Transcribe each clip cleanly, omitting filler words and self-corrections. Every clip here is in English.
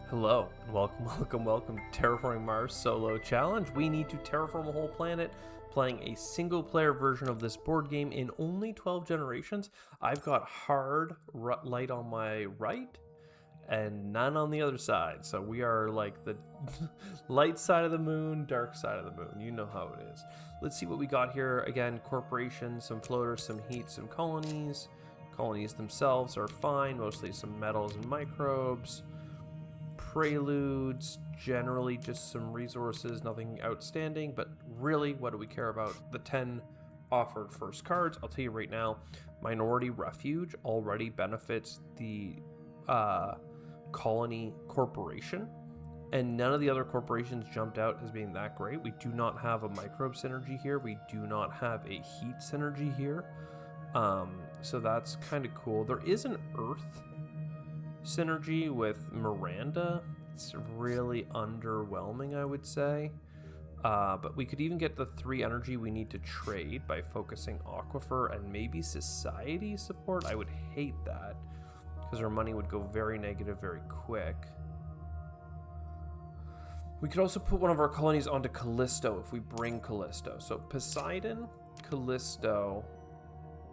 Hello, and welcome to Terraforming Mars Solo Challenge. We need to terraform a whole planet, playing a single-player version of this board game in only 12 generations. I've got hard light on my right and none on the other side. So we are like the light side of the moon, dark side of the moon. You know how it is. Let's see what we got here. Again, corporations, some floaters, some heat, some colonies. Colonies themselves are fine, mostly some metals and microbes. Preludes, generally just some resources, nothing outstanding, but really, what do we care about? The 10 offered first cards. I'll tell you right now, Minority Refuge already benefits the colony corporation, and none of the other corporations jumped out as being that great. We do not have a microbe synergy here. We do not have a heat synergy here. So that's kind of cool. There is an earth synergy with Miranda. It's really underwhelming, I would say. But we could even get the 3 energy we need to trade by focusing Aquifer and maybe Society support. I would hate that because our money would go very negative very quick. We could also put one of our colonies onto Callisto if we bring Callisto. So Poseidon, Callisto,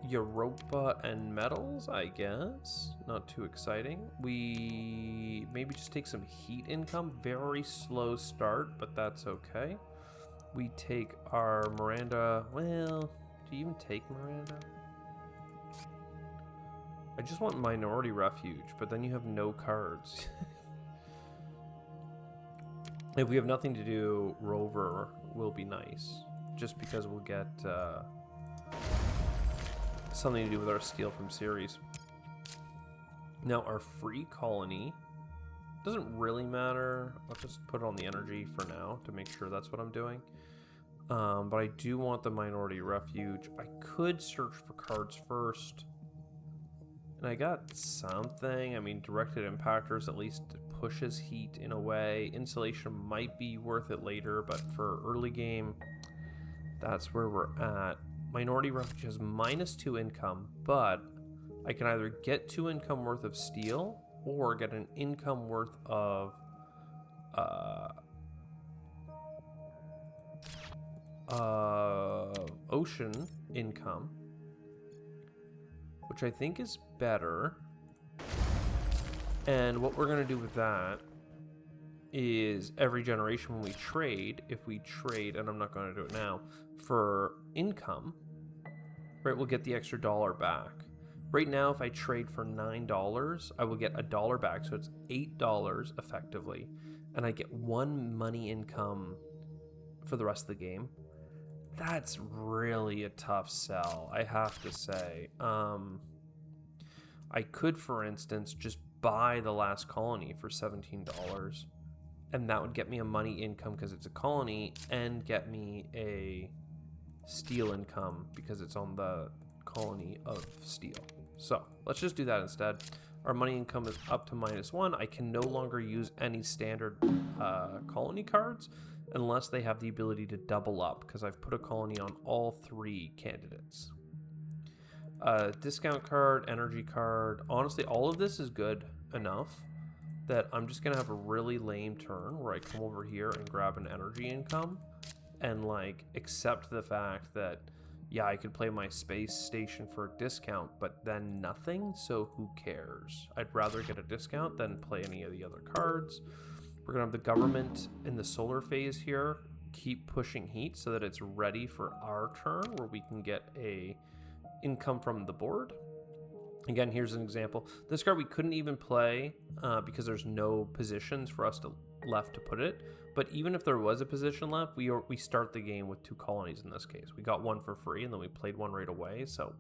Europa, and metals, I guess. Not too exciting. We maybe just take some heat income. Very slow start, but that's okay. We take our Miranda. Well, do you even take Miranda? I just want Minority Refuge, but then you have no cards. If we have nothing to do, Rover will be nice. Just because we'll get something to do with our steal from series. Now our free colony doesn't really matter. I'll just put it on the energy for now to make sure that's what I'm doing. But I do want the Minority Refuge. I could search for cards first. And I got something. I mean, directed impactors at least pushes heat in a way. Insulation might be worth it later, but for early game, that's where we're at. Minority Refuge has -2 income, but I can either get 2 income worth of steel or get an income worth of ocean income, which I think is better. And what we're going to do with that is every generation when we trade, if we trade, and I'm not going to do it now, for income, right, we'll get the extra $1 back. Right now, if I trade for $9, I will get $1 back, so it's $8 effectively, and I get 1 money income for the rest of the game. That's really a tough sell, I have to say. I could, for instance, just buy the last colony for $17, and that would get me a money income because it's a colony, and get me a steel income because it's on the colony of steel. So let's just do that instead. Our money income is up to -1. I can no longer use any standard colony cards unless they have the ability to double up, because I've put a colony on all 3 candidates. Discount card, energy card. Honestly, all of this is good enough that I'm just gonna have a really lame turn where I come over here and grab an energy income and like accept the fact that, yeah, I could play my space station for a discount, but then nothing, so who cares? I'd rather get a discount than play any of the other cards. We're gonna have the government in the solar phase here keep pushing heat so that it's ready for our turn where we can get a income from the board. Again, here's an example. This card we couldn't even play because there's no positions for us left to put it. But even if there was a position left, we start the game with 2 colonies in this case. We got 1 for free, and then we played 1 right away, so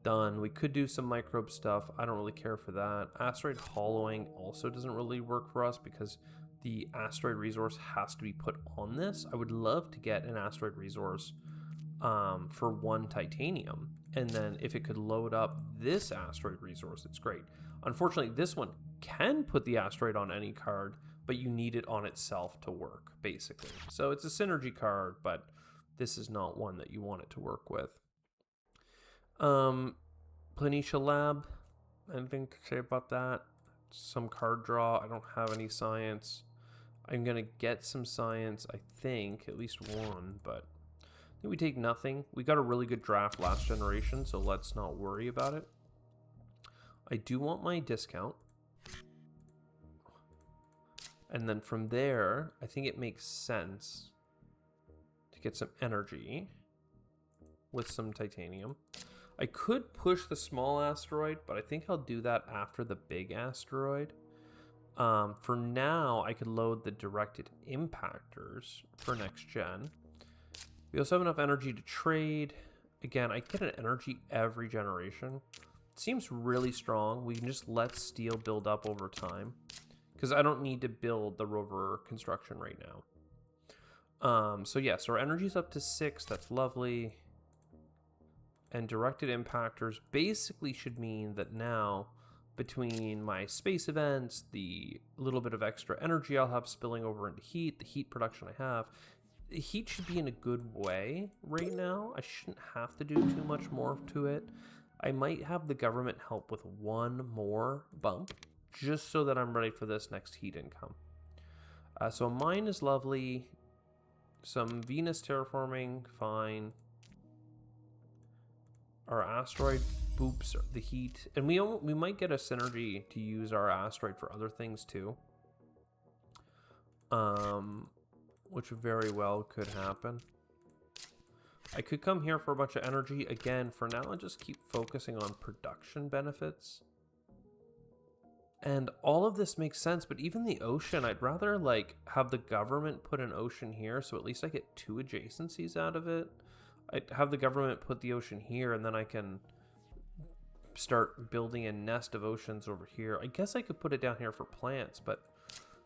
done. We could do some microbe stuff. I don't really care for that. Asteroid hollowing also doesn't really work for us because the asteroid resource has to be put on this. I would love to get an asteroid resource for 1 titanium, and then if it could load up this asteroid resource, it's great. Unfortunately, this one can put the asteroid on any card, but you need it on itself to work, basically. So it's a synergy card, but this is not one that you want it to work with. Planitia Lab, anything to say about that? some card draw. I don't have any science. I'm going to get some science, I think, at least one, but I think we take nothing. We got a really good draft last generation, so let's not worry about it. I do want my discount. And then from there, I think it makes sense to get some energy with some titanium. I could push the small asteroid, but I think I'll do that after the big asteroid. For now, I could load the directed impactors for next gen. We also have enough energy to trade. Again, I get an energy every generation. It seems really strong. We can just let steel build up over time, because I don't need to build the rover construction right now. So yeah, so our energy's up to 6. That's lovely. And directed impactors basically should mean that now, between my space events, the little bit of extra energy I'll have spilling over into heat, the heat production I have, the heat should be in a good way right now. I shouldn't have to do too much more to it. I might have the government help with one more bump, just so that I'm ready for this next heat income. So mine is lovely. Some Venus terraforming, fine. Our asteroid boops the heat, and we might get a synergy to use our asteroid for other things too, which very well could happen. I could come here for a bunch of energy again. For now, I'll just keep focusing on production benefits, and all of this makes sense. But even the ocean, I'd rather like have the government put an ocean here, so at least I get 2 adjacencies out of it. I'd have the government put the ocean here, and then I can start building a nest of oceans over here. I guess I could put it down here for plants, but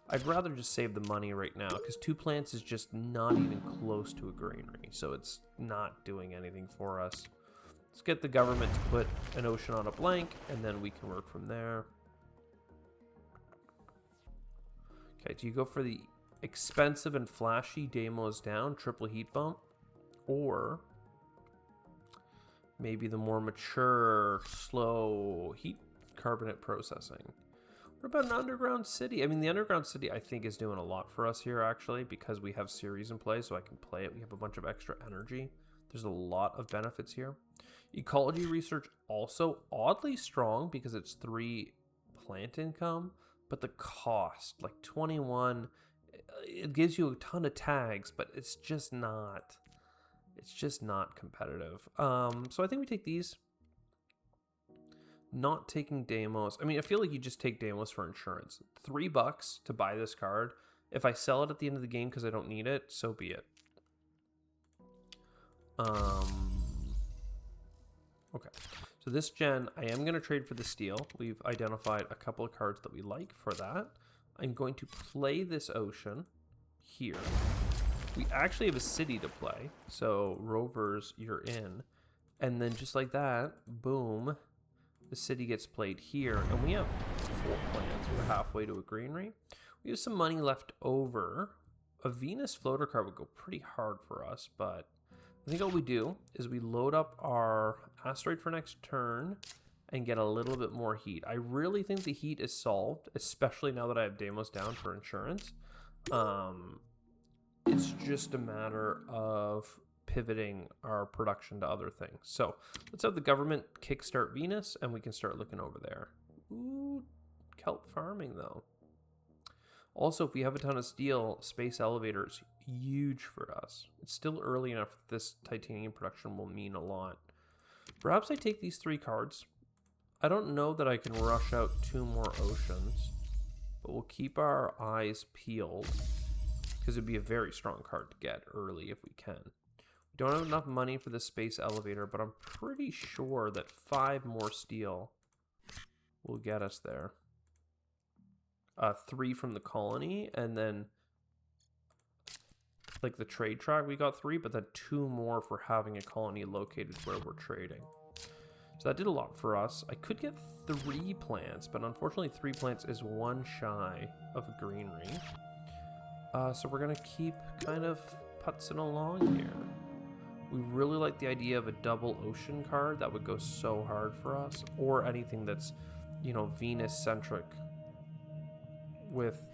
I'd rather just save the money right now, because 2 plants is just not even close to a granary, so it's not doing anything for us. Let's get the government to put an ocean on a blank, and then we can work from there. Okay, do you go for the expensive and flashy Deimos down, triple heat bump? Or maybe the more mature, slow heat carbonate processing. What about an underground city? I mean, the underground city, I think, is doing a lot for us here, actually, because we have series in play, so I can play it. We have a bunch of extra energy. There's a lot of benefits here. Ecology research also oddly strong because it's 3 plant income, but the cost, like 21, it gives you a ton of tags, but it's just not competitive. So I think we take these. Not taking Deimos. I mean, I feel like you just take Deimos for insurance. $3 to buy this card. If I sell it at the end of the game because I don't need it, so be it. Okay. So this gen, I am going to trade for the steel. We've identified a couple of cards that we like for that. I'm going to play this ocean here. We actually have a city to play. So rovers, you're in. And then just like that, boom, the city gets played here. And we have 4 plans. We're halfway to a granary. We have some money left over. A Venus floater card would go pretty hard for us, but I think all we do is we load up our asteroid for next turn and get a little bit more heat. I really think the heat is solved, especially now that I have Deimos down for insurance. It's just a matter of pivoting our production to other things. So let's have the government kickstart Venus, and we can start looking over there. Ooh, kelp farming though. Also, if we have a ton of steel, space elevators, huge for us. It's still early enough that this titanium production will mean a lot. Perhaps I take these 3 cards. I don't know that I can rush out 2 more oceans, but we'll keep our eyes peeled because it'd be a very strong card to get early if we can. We don't have enough money for the space elevator, but I'm pretty sure that 5 more steel will get us there. 3 from the colony, and then like the trade track we got 3, but then 2 more for having a colony located where we're trading. So that did a lot for us. I could get 3 plants, but unfortunately 3 plants is 1 shy of a granary. So we're gonna keep kind of putzing along here. We really like the idea of a double ocean card. That would go so hard for us, or anything that's, you know, Venus centric. with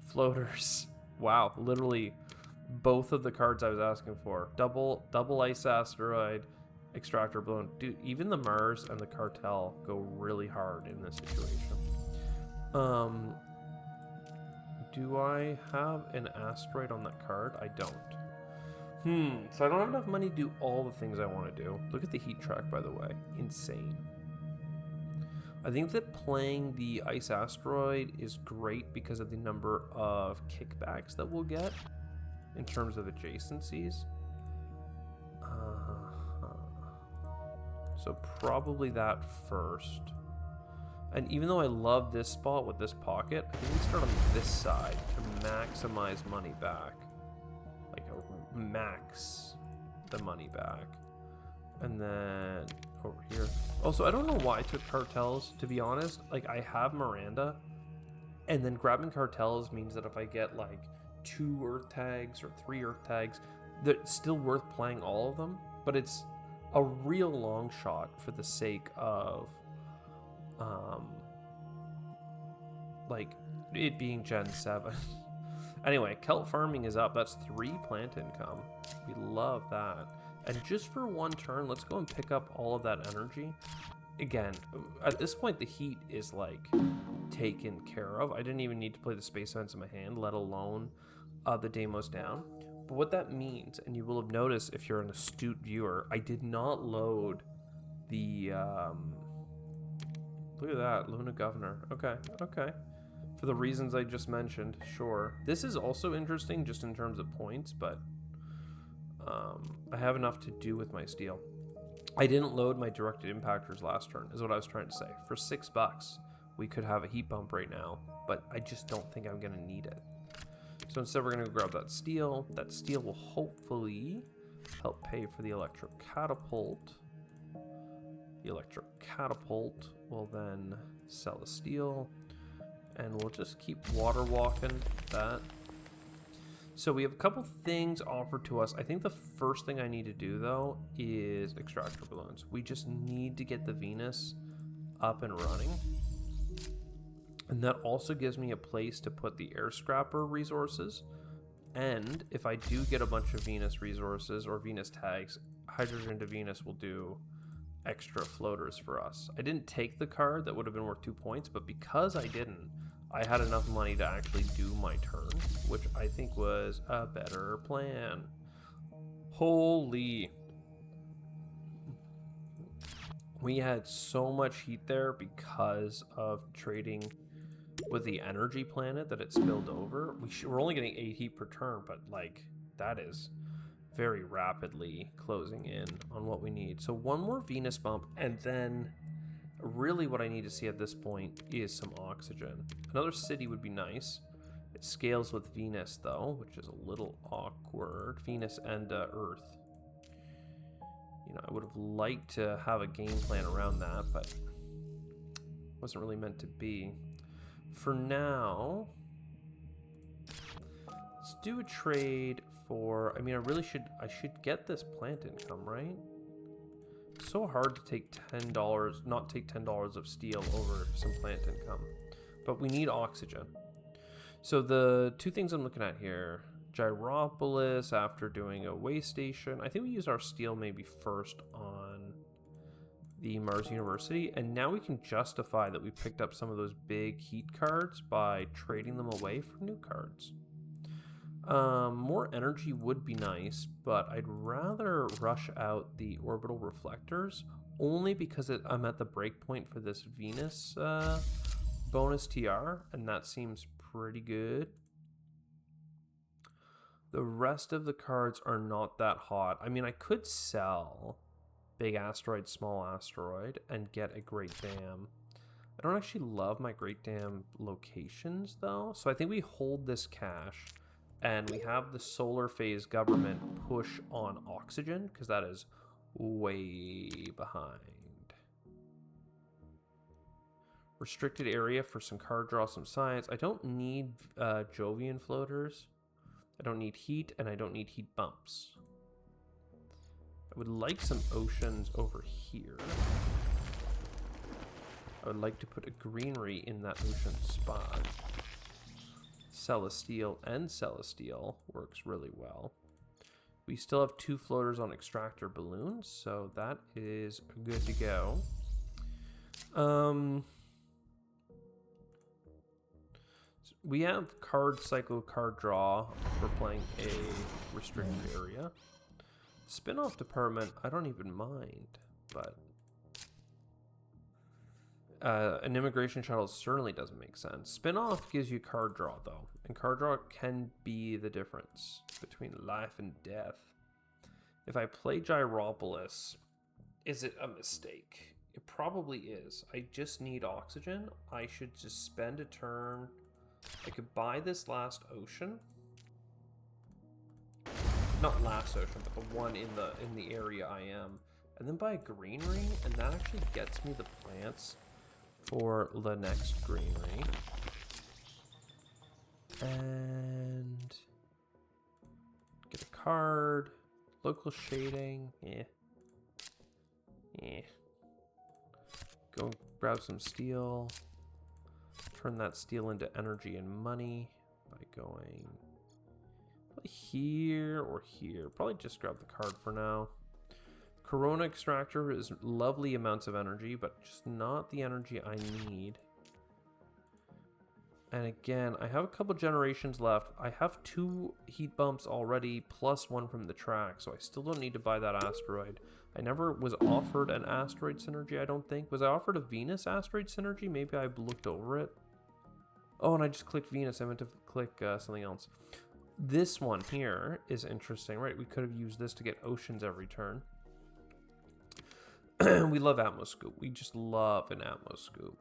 floaters. Wow, literally both of the cards I was asking for. Double ice asteroid, extractor balloon. Dude, even the Mars and the cartel go really hard in this situation. Do I have an asteroid on that card? I don't. So I don't have enough money to do all the things I want to do. Look at the heat track, by the way. Insane. I think that playing the ice asteroid is great because of the number of kickbacks that we'll get in terms of adjacencies. So probably that first. And even though I love this spot with this pocket, I think we start on this side to maximize money back. Like max the money back. And then over here. Also, I don't know why I took cartels, to be honest. Like, I have Miranda, and then grabbing cartels means that if I get like 2 Earth tags or 3 Earth tags, that's still worth playing all of them, but it's a real long shot for the sake of like it being Gen 7. Anyway, Kelp farming is up. That's 3 plant income. We love that. And just for 1 turn, let's go and pick up all of that energy. Again, at this point, the heat is like taken care of. I didn't even need to play the space events in my hand, let alone the Deimos down. But what that means, and you will have noticed if you're an astute viewer, I did not load the look at that, Luna Governor. Okay. For the reasons I just mentioned, sure. This is also interesting just in terms of points, but I have enough to do with my steel. I didn't load my directed impactors last turn, is what I was trying to say. For $6, we could have a heat bump right now, but I just don't think I'm gonna need it. So instead we're gonna grab that steel. That steel will hopefully help pay for the electric catapult. The electric catapult will then sell the steel, and we'll just keep water walking that. So we have a couple things offered to us. I think the first thing I need to do, though, is extractor balloons. We just need to get the Venus up and running. And that also gives me a place to put the air scrapper resources. And if I do get a bunch of Venus resources or Venus tags, Hydrogen to Venus will do extra floaters for us. I didn't take the card that would have been worth 2 points, but because I didn't, I had enough money to actually do my turn, which I think was a better plan. Holy. We had so much heat there because of trading with the energy planet that it spilled over. We're only getting 8 heat per turn, but like that is very rapidly closing in on what we need. So 1 more Venus bump, and then really what I need to see at this point is some oxygen. Another city would be nice. It scales with Venus though, which is a little awkward. Venus and Earth. You know, I would have liked to have a game plan around that, but wasn't really meant to be. For now, let's do a trade for, I mean, I should get this plant income, right? It's so hard to take $10, not take $10 of steel over some plant income, but we need oxygen. So the 2 things I'm looking at here, Gyropolis after doing a way station. I think we use our steel maybe first on the Mars University, and now we can justify that we picked up some of those big heat cards by trading them away for new cards. More energy would be nice, but I'd rather rush out the orbital reflectors only because I'm at the breakpoint for this Venus bonus TR, and that seems pretty good. The rest of the cards are not that hot. I mean, I could sell big asteroid, small asteroid, and get a Great Dam. I don't actually love my Great Dam locations, though, so I think we hold this cash. And we have the solar phase government push on oxygen, because that is way behind. Restricted area for some card draw, some science. I don't need Jovian floaters. I don't need heat, and I don't need heat bumps. I would like some oceans over here. I would like to put a greenery in that ocean spot. Celestial and Celestial works really well. We still have 2 floaters on extractor balloons, so that is good to go. We have card cycle, card draw for playing a restricted area. Spin-off department, I don't even mind, but an immigration shuttle certainly doesn't make sense. Spin-off gives you card draw, though, and card draw can be the difference between life and death. If I play Gyropolis, is it a mistake? It probably is. I just need oxygen. I should just spend a turn. I could buy this last ocean. Not last ocean, but the one in the area I am. And then buy a greenery, and that actually gets me the plants for the next greenery. And get a card. Local shading. Yeah. Go grab some steel. Turn that steel into energy and money by going here or here. Probably just grab the card for now. Corona extractor is lovely amounts of energy, but just not the energy I need. And again, I have a couple generations left. I have 2 heat bumps already, plus 1 from the track, so I still don't need to buy that asteroid. I never was offered an asteroid synergy, I don't think. Was I offered a Venus asteroid synergy? Maybe I looked over it. Oh, and I just clicked Venus. I meant to click something else. This one here is interesting, right? We could have used this to get oceans every turn. We love Atmoscoop. We just love an Atmoscoop.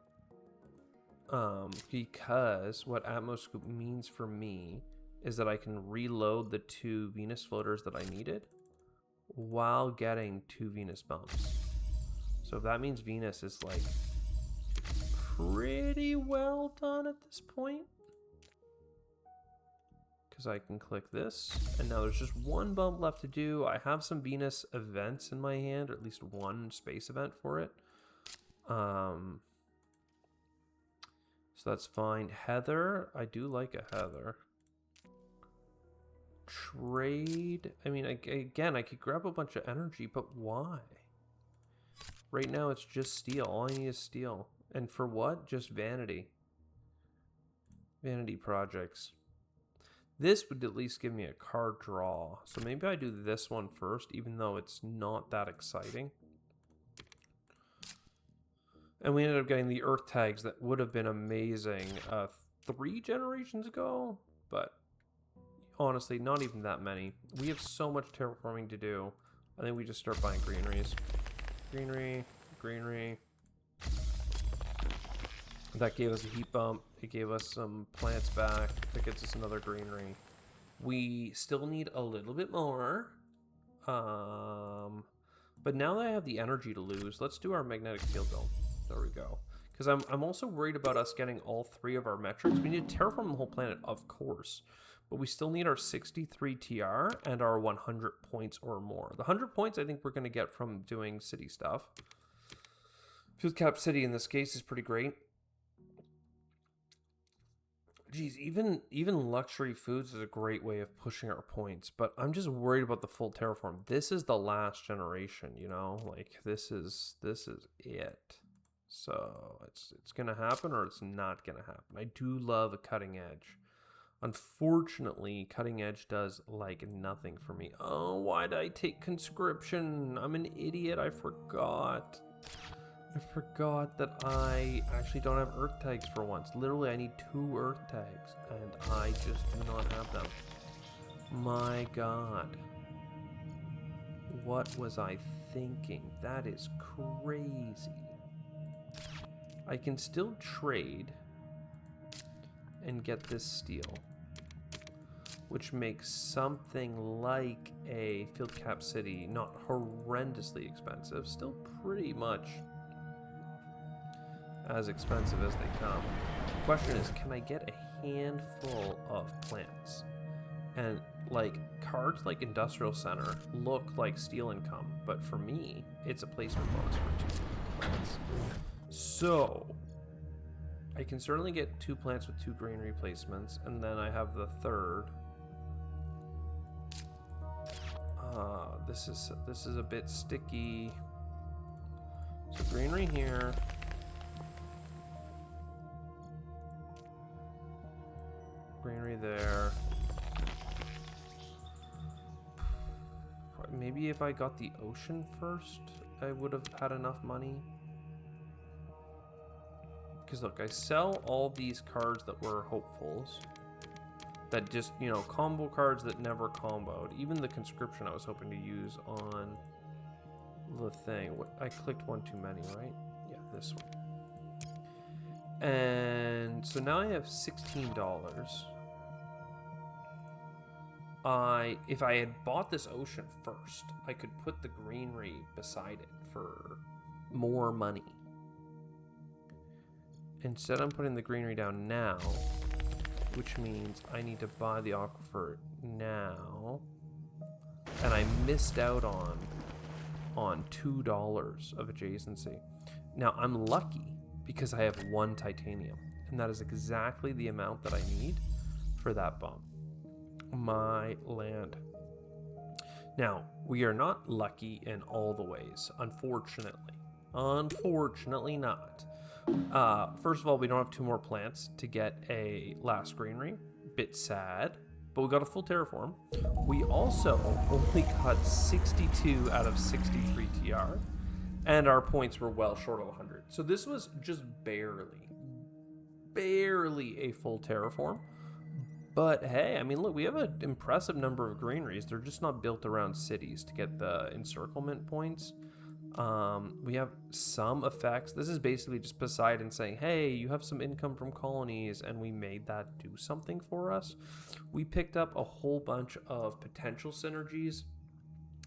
Because what Atmoscoop means for me is that I can reload the 2 Venus floaters that I needed while getting 2 Venus bumps. So that means Venus is like pretty well done at this point. Because I can click this, and now there's just 1 bump left to do. I have some Venus events in my hand, or at least 1 space event for it. So that's fine. Heather, I do like a Heather. Trade, I mean, again, I could grab a bunch of energy, but why? Right now it's just steel. All I need is steel. And for what? Just vanity. Vanity projects. This would at least give me a card draw. So maybe I do this one first, even though it's not that exciting. And we ended up getting the Earth tags that would have been amazing 3 generations ago. But honestly, not even that many. We have so much terraforming to do. I think we just start buying greeneries. Greenery, greenery. That gave us a heat bump. It gave us some plants back. That gets us another greenery. We still need a little bit more. But now that I have the energy to lose, let's do our magnetic field dome. There we go. Because I'm also worried about us getting all 3 of our metrics. We need to terraform the whole planet, of course. But we still need our 63 TR and our 100 points or more. The 100 points I think we're going to get from doing city stuff. Field Cap City in this case is pretty great. Geez, even luxury foods is a great way of pushing our points, but I'm just worried about the full terraform. This is the last generation, you know, like this is it. So it's gonna happen or it's not gonna happen. I do love a cutting edge. Unfortunately, cutting edge does like nothing for me. Oh, why did I take conscription? I'm an idiot. I forgot that I actually don't have Earth tags for once. Literally, I need 2 Earth tags, and I just do not have them. My God. What was I thinking? That is crazy. I can still trade and get this steel, which makes something like a Field Cap City not horrendously expensive, still pretty much as expensive as they come. The question is, can I get a handful of plants? And like cards like Industrial Center look like steel income, but for me, it's a placement bonus for 2 plants. So I can certainly get 2 plants with 2 green replacements, and then I have the third. This is a bit sticky. So greenery here. Greenery there. Maybe if I got the ocean first, I would have had enough money. Because look, I sell all these cards that were hopefuls. That just, you know, combo cards that never comboed. Even the conscription I was hoping to use on the thing. I clicked one too many, right? Yeah, this one. And so now I have $16. If I had bought this ocean first, I could put the greenery beside it for more money. Instead, I'm putting the greenery down now, which means I need to buy the aquifer now. And I missed out on $2 of adjacency. Now, I'm lucky because I have 1 titanium, and that is exactly the amount that I need for that bump. My land. Now, we are not lucky in all the ways, unfortunately. Unfortunately not. First of all, we don't have 2 more plants to get a last greenery. Bit sad, but we got a full terraform. We also only got 62 out of 63 TR, and our points were well short of 100. So this was just barely a full terraform. But hey, I mean, look, we have an impressive number of greeneries. They're just not built around cities to get the encirclement points. We have some effects. This is basically just Poseidon saying, hey, you have some income from colonies, and we made that do something for us. We picked up a whole bunch of potential synergies.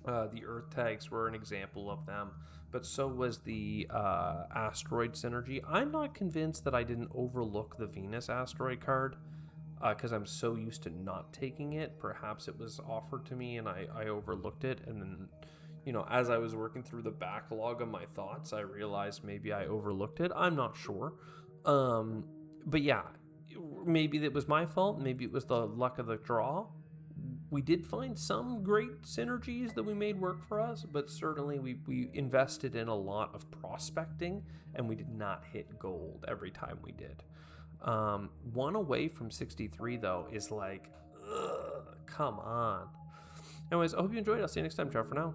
The Earth tags were an example of them, but so was the asteroid synergy. I'm not convinced that I didn't overlook the Venus asteroid card, because I'm so used to not taking it. Perhaps it was offered to me and I overlooked it, and then, you know, as I was working through the backlog of my thoughts, I realized maybe I overlooked it. I'm not sure. But yeah, maybe it was my fault. Maybe it was the luck of the draw. We did find some great synergies that we made work for us, but certainly we invested in a lot of prospecting, and we did not hit gold every time we did. 1 away from 63 though is like, ugh, come on. Anyways, I hope you enjoyed. I'll see you next time. Ciao for now.